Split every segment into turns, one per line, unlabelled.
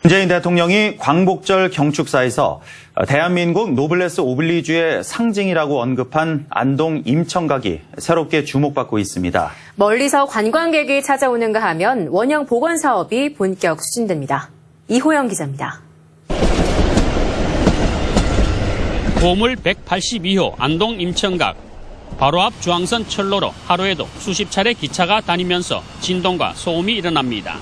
문재인 대통령이 광복절 경축사에서 대한민국 노블레스 오블리주의 상징이라고 언급한 안동 임청각이 새롭게 주목받고 있습니다. 멀리서 관광객이 찾아오는가 하면 원형 복원 사업이 본격 추진됩니다. 이호영 기자입니다.
보물 182호 안동 임청각. 바로 앞 중앙선 철로로 하루에도 수십 차례 기차가 다니면서 진동과 소음이 일어납니다.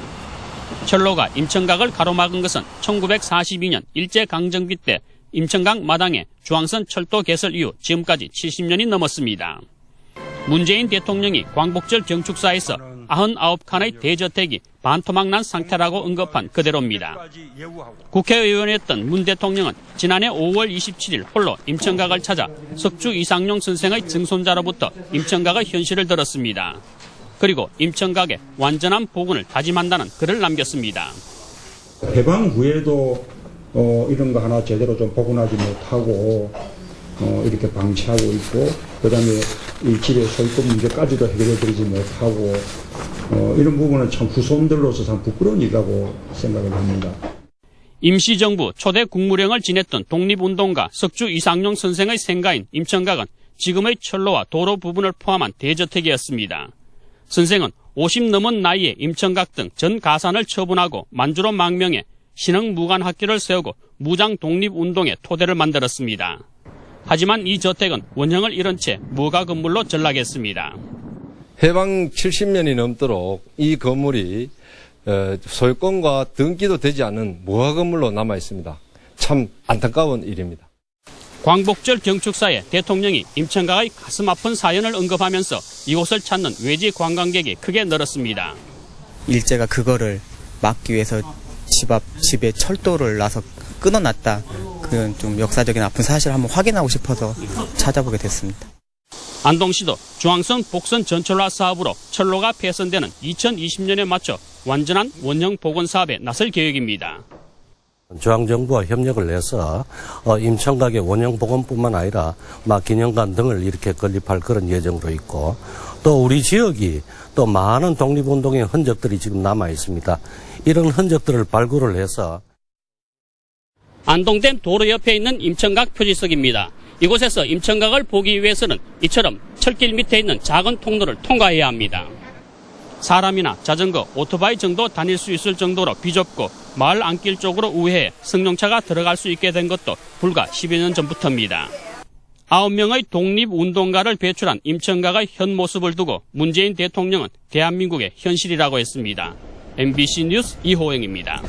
철로가 임청각을 가로막은 것은 1942년 일제강점기 때 임청각 마당에 중앙선 철도 개설 이후 지금까지 70년이 넘었습니다. 문재인 대통령이 광복절 경축사에서 99칸의 대저택이 반토막난 상태라고 언급한 그대로입니다. 국회의원이었던 문 대통령은 지난해 5월 27일 홀로 임청각을 찾아 석주 이상용 선생의 증손자로부터 임청각의 현실을 들었습니다. 그리고 임청각의 완전한 복원을 다짐한다는 글을 남겼습니다.
해방 후에도 이런 거 하나 제대로 좀 복원하지 못하고 이렇게 방치하고 있고, 그다음에 이 집의 소유권 문제까지도 해결해드리지 못하고 이런 부분은 참 후손들로서 참 부끄러운 일이라고 생각을 합니다.
임시정부 초대 국무령을 지냈던 독립운동가 석주 이상용 선생의 생가인 임청각은 지금의 철로와 도로 부분을 포함한 대저택이었습니다. 선생은 50 넘은 나이에 임청각 등 전 가산을 처분하고 만주로 망명해 신흥무관학교를 세우고 무장 독립운동의 토대를 만들었습니다. 하지만 이 저택은 원형을 잃은 채 무가 건물로 전락했습니다.
해방 70년이 넘도록 이 건물이 소유권과 등기도 되지 않은 무화 건물로 남아 있습니다. 참 안타까운 일입니다.
광복절 경축사에 대통령이 임청각의 가슴 아픈 사연을 언급하면서 이곳을 찾는 외지 관광객이 크게 늘었습니다.
일제가 그거를 막기 위해서 집에 철도를 놔서 끊어놨다. 그런 좀 역사적인 아픈 사실을 한번 확인하고 싶어서 찾아보게 됐습니다.
안동시도 중앙선 복선 전철화 사업으로 철로가 폐선되는 2020년에 맞춰 완전한 원형 복원 사업에 나설 계획입니다.
중앙정부와 협력을 해서 임청각의 원형 복원뿐만 아니라 기념관 등을 이렇게 건립할 그런 예정으로 있고, 또 우리 지역이 또 많은 독립운동의 흔적들이 지금 남아 있습니다. 이런 흔적들을 발굴을 해서
안동댐 도로 옆에 있는 임청각 표지석입니다. 이곳에서 임청각을 보기 위해서는 이처럼 철길 밑에 있는 작은 통로를 통과해야 합니다. 사람이나 자전거, 오토바이 정도 다닐 수 있을 정도로 비좁고 마을 안길 쪽으로 우회해 승용차가 들어갈 수 있게 된 것도 불과 10여 년 전부터입니다. 9명의 독립운동가를 배출한 임청각의 현 모습을 두고 문재인 대통령은 대한민국의 현실이라고 했습니다. MBC 뉴스 이호영입니다.